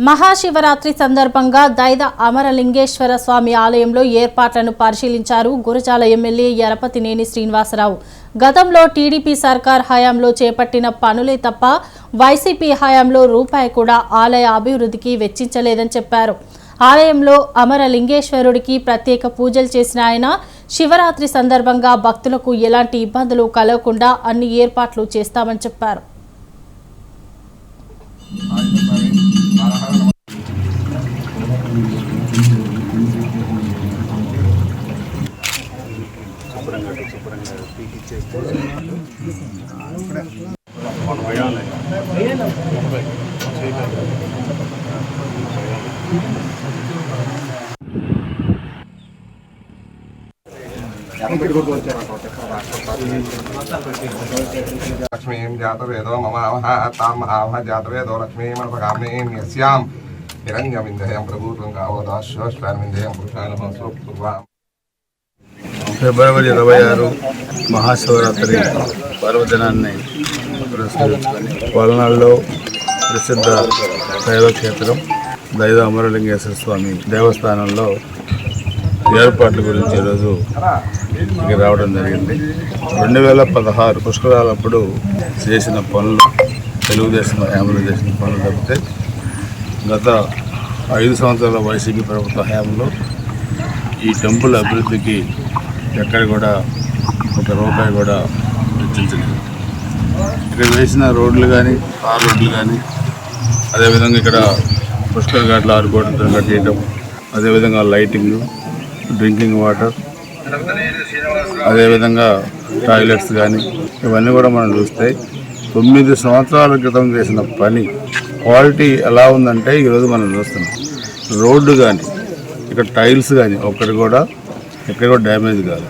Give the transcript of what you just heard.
మహాశివరాత్రి సందర్భంగా దైద అమరలింగేశ్వర స్వామి ఆలయంలో ఏర్పాట్లను పరిశీలించారు గురజాల ఎమ్మెల్యే యరపతినేని శ్రీనివాసరావు. గతంలో టీడీపీ సర్కార్ హయాంలో చేపట్టిన పనులే తప్ప వైసీపీ హయాంలో రూపాయి కూడా ఆలయ అభివృద్ధికి వెచ్చించలేదని చెప్పారు. ఆలయంలో అమరలింగేశ్వరుడికి ప్రత్యేక పూజలు చేసిన ఆయన శివరాత్రి సందర్భంగా భక్తులకు ఎలాంటి ఇబ్బందులు కలగకుండా అన్ని ఏర్పాట్లు చేస్తామని చెప్పారు. लक्ष्मी जातवेदो मम जातवेदो लक्ष्मी मनपगामी यस्याम हिरण्यमिंदयं प्रभुत्वंगावदाश्वश्वामिंदयं पुरुषानमस्वप्तुवा ఫిబ్రవరి 26 మహాశివరాత్రి పర్వదినాన్ని పురస్కరించుకొని పల్నాడులో ప్రసిద్ధ దైవక్షేత్రం దైద అమరలింగేశ్వర స్వామి దేవస్థానంలో ఏర్పాట్ల గురించి ఈరోజు ఇక్కడికి రావడం జరిగింది. 2016 పుష్కరాలప్పుడు చేసిన పనులు తెలుగుదేశం హయాంలో చేసిన పనులు తప్పితే గత 5 సంవత్సరాల వైసీపీ ప్రభుత్వ హయాంలో ఈ టెంపుల్ అభివృద్ధికి ఎక్కడ కూడా ఒక రూపాయి కూడా వెచ్చించలేదు. ఇక్కడ వేసిన రోడ్లు కానీ తార్ రోడ్లు కానీ అదేవిధంగా ఇక్కడ పుష్కర్ ఘాట్ల 6 కోట్లతో కట్టేయటం, అదేవిధంగా లైటింగ్, డ్రింకింగ్ వాటర్, అదేవిధంగా టాయిలెట్స్ కానీ ఇవన్నీ కూడా మనం చూస్తే 9 సంవత్సరాల క్రితం చేసిన పని క్వాలిటీ ఎలా ఉందంటే ఈరోజు మనం చూస్తున్నాం. రోడ్డు కానీ ఇక్కడ టైల్స్ కానీ ఒక్కటి కూడా ఎక్కడ కూడా డ్యామేజ్ కాదు.